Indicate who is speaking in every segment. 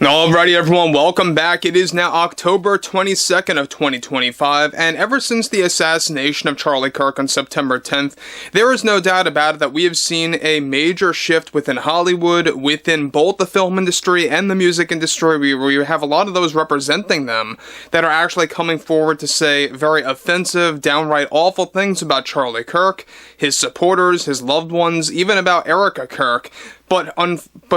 Speaker 1: Alrighty everyone, welcome back. It is now October 22nd of 2025, and ever since the assassination of Charlie Kirk on September 10th, there is no doubt about it that we have seen a major shift within Hollywood, within both the film industry and the music industry. We have a lot of those representing them that are actually coming forward to say very offensive, downright awful things about Charlie Kirk, his supporters, his loved ones, even about Erica Kirk. But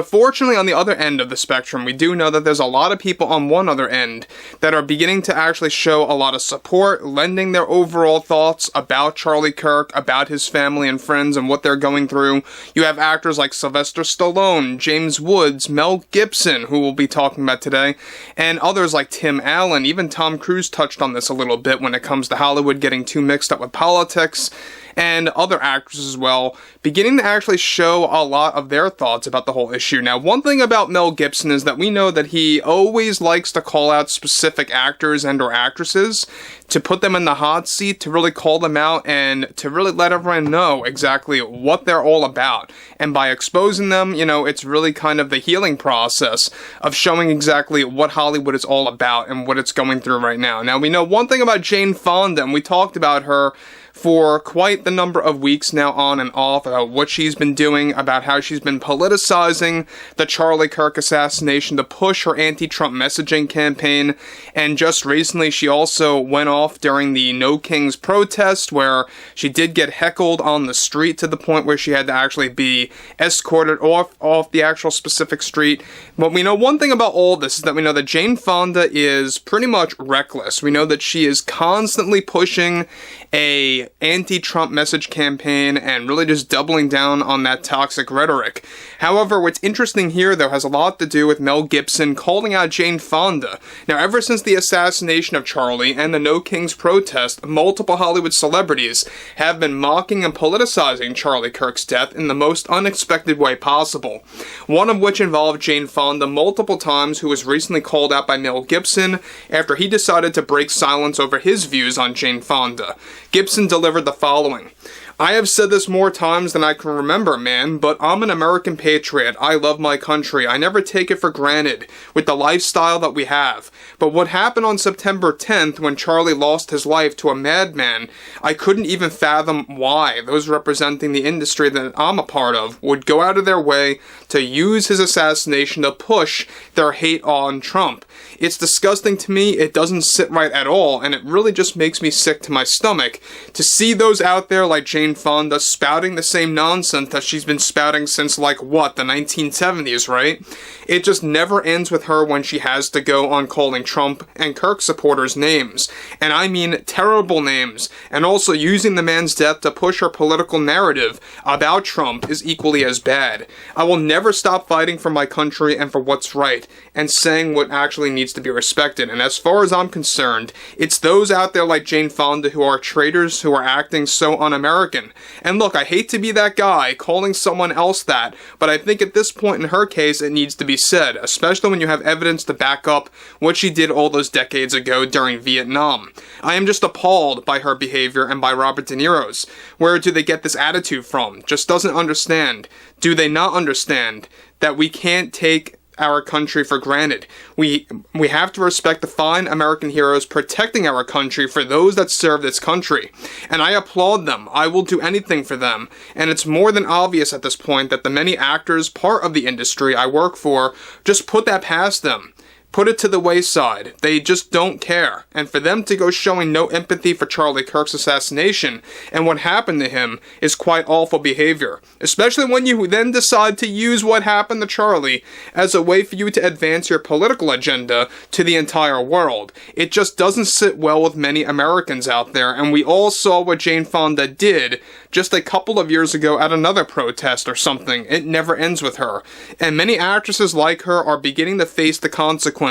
Speaker 1: fortunately, on the other end of the spectrum, we do know that there's a lot of people on one other end that are beginning to actually show a lot of support, lending their overall thoughts about Charlie Kirk, about his family and friends and what they're going through. You have actors like Sylvester Stallone, James Woods, Mel Gibson, who we'll be talking about today, and others like Tim Allen. Even Tom Cruise touched on this a little bit when it comes to Hollywood getting too mixed up with politics, and other actors as well, beginning to actually show a lot of their thoughts about the whole issue. Now, one thing about Mel Gibson is that we know that he always likes to call out specific actors and or actresses, to put them in the hot seat, to really call them out, and to really let everyone know exactly what they're all about. And by exposing them, you know, it's really kind of the healing process of showing exactly what Hollywood is all about and what it's going through right now. Now, we know one thing about Jane Fonda, and we talked about her for quite the number of weeks now on and off about what she's been doing, about how she's been politicizing the Charlie Kirk assassination to push her anti-Trump messaging campaign. And just recently she also went off during the No Kings protest, where she did get heckled on the street to the point where she had to actually be escorted off the actual specific street. But we know one thing about all this is that we know that Jane Fonda is pretty much reckless. We know that she is constantly pushing a anti-Trump message campaign and really just doubling down on that toxic rhetoric. However, what's interesting here, though, has a lot to do with Mel Gibson calling out Jane Fonda. Now, ever since the assassination of Charlie and the No Kings protest, multiple Hollywood celebrities have been mocking and politicizing Charlie Kirk's death in the most unexpected way possible. One of which involved Jane Fonda multiple times, who was recently called out by Mel Gibson after he decided to break silence over his views on Jane Fonda. Gibson delivered the following: "I have said this more times than I can remember, man, but I'm an American patriot. I love my country. I never take it for granted with the lifestyle that we have. But what happened on September 10th when Charlie lost his life to a madman, I couldn't even fathom why those representing the industry that I'm a part of would go out of their way to use his assassination to push their hate on Trump. It's disgusting to me. It doesn't sit right at all, and it really just makes me sick to my stomach to see those out there like Jane Fonda spouting the same nonsense that she's been spouting since, like, what, the 1970s, right? It just never ends with her when she has to go on calling Trump and Kirk supporters names, and I mean terrible names, and also using the man's death to push her political narrative about Trump is equally as bad. I will never stop fighting for my country and for what's right, and saying what actually needs to be respected, and as far as I'm concerned, it's those out there like Jane Fonda who are traitors, who are acting so un-American. And look, I hate to be that guy calling someone else that, but I think at this point in her case it needs to be said, especially when you have evidence to back up what she did all those decades ago during Vietnam. I am just appalled by her behavior and by Robert De Niro's. Where do they get this attitude from? Just doesn't understand. Do they not understand that we can't take our country for granted? We have to respect the fine American heroes protecting our country for those that serve this country. And I applaud them. I will do anything for them. And it's more than obvious at this point that the many actors, part of the industry I work for, just put that past them. Put it to the wayside. They just don't care. And for them to go showing no empathy for Charlie Kirk's assassination and what happened to him is quite awful behavior. Especially when you then decide to use what happened to Charlie as a way for you to advance your political agenda to the entire world. It just doesn't sit well with many Americans out there, and we all saw what Jane Fonda did just a couple of years ago at another protest or something. It never ends with her. And many actresses like her are beginning to face the consequences.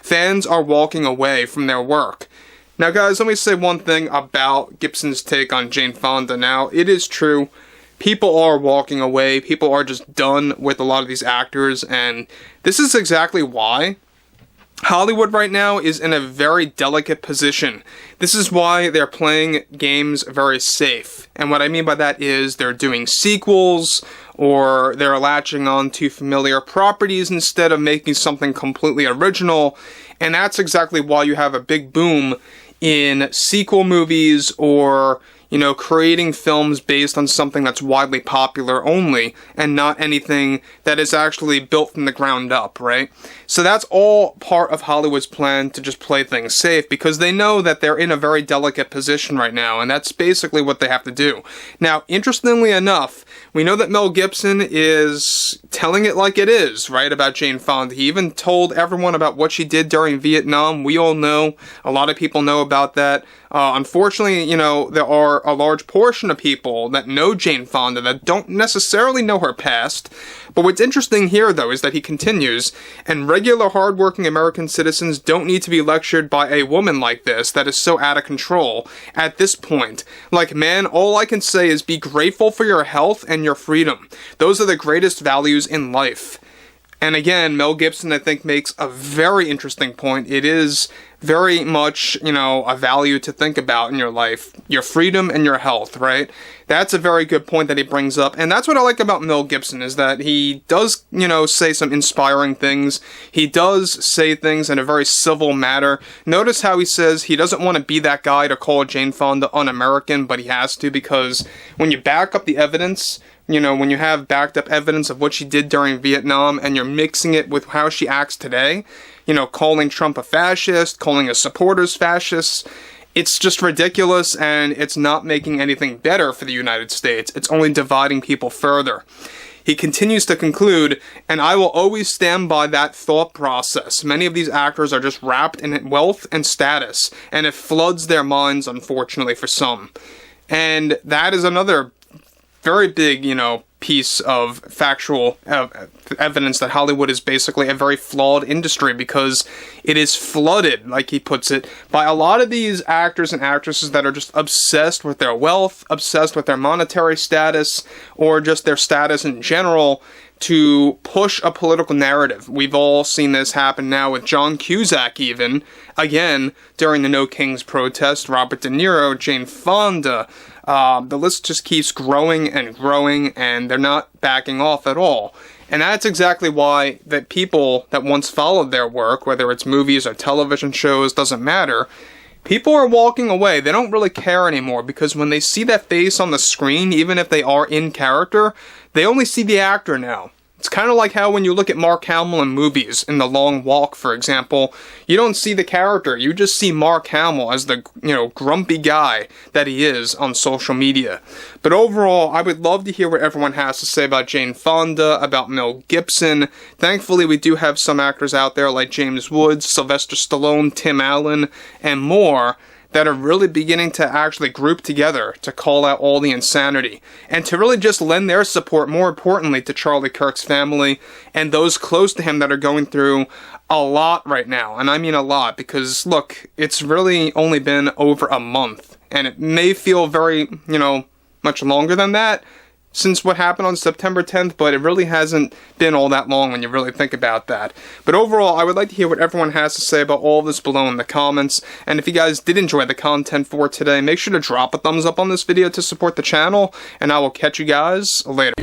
Speaker 1: Fans are walking away from their work. Now guys, let me say one thing about Gibson's take on Jane Fonda. Now, it is true. People are walking away. People are just done with a lot of these actors, and this is exactly why Hollywood right now is in a very delicate position. This is why they're playing games very safe. And what I mean by that is they're doing sequels, or they're latching on to familiar properties instead of making something completely original. And that's exactly why you have a big boom in sequel movies, or creating films based on something that's widely popular only, and not anything that is actually built from the ground up, right? So that's all part of Hollywood's plan to just play things safe, because they know that they're in a very delicate position right now, and that's basically what they have to do. Now, interestingly enough, we know that Mel Gibson is telling it like it is, right, about Jane Fonda. He even told everyone about what she did during Vietnam. We all know, a lot of people know about that. Unfortunately, there are a large portion of people that know Jane Fonda that don't necessarily know her past. But what's interesting here, though, is that he continues, and regular hardworking American citizens don't need to be lectured by a woman like this that is so out of control at this point. Like, man, all I can say is be grateful for your health and your freedom. Those are the greatest values in life. And again, Mel Gibson, I think, makes a very interesting point. It is very much, a value to think about in your life. Your freedom and your health, right? That's a very good point that he brings up. And that's what I like about Mel Gibson, is that he does, say some inspiring things. He does say things in a very civil manner. Notice how he says he doesn't want to be that guy to call Jane Fonda un-American, but he has to, because when you back up the evidence, when you have backed up evidence of what she did during Vietnam and you're mixing it with how she acts today, calling Trump a fascist, calling his supporters fascists, it's just ridiculous, and it's not making anything better for the United States. It's only dividing people further. He continues to conclude, and I will always stand by that thought process. Many of these actors are just wrapped in wealth and status, and it floods their minds, unfortunately, for some. And that is another very big, piece of factual evidence that Hollywood is basically a very flawed industry, because it is flooded, like he puts it, by a lot of these actors and actresses that are just obsessed with their wealth, obsessed with their monetary status, or just their status in general, to push a political narrative. We've all seen this happen now with John Cusack, even, again, during the No Kings protest, Robert De Niro, Jane Fonda. The list just keeps growing and growing, and they're not backing off at all. And that's exactly why that people that once followed their work, whether it's movies or television shows, doesn't matter, people are walking away. They don't really care anymore, because when they see that face on the screen, even if they are in character, they only see the actor now. It's kind of like how when you look at Mark Hamill in movies, in The Long Walk, for example, you don't see the character, you just see Mark Hamill as the, grumpy guy that he is on social media. But overall, I would love to hear what everyone has to say about Jane Fonda, about Mel Gibson. Thankfully, we do have some actors out there like James Woods, Sylvester Stallone, Tim Allen, and more, that are really beginning to actually group together to call out all the insanity, and to really just lend their support, more importantly, to Charlie Kirk's family and those close to him that are going through a lot right now. And I mean a lot, because look, it's really only been over a month, and it may feel very, much longer than that since what happened on September 10th, but it really hasn't been all that long when you really think about that. But overall, I would like to hear what everyone has to say about all of this below in the comments, and if you guys did enjoy the content for today, make sure to drop a thumbs up on this video to support the channel, and I will catch you guys later.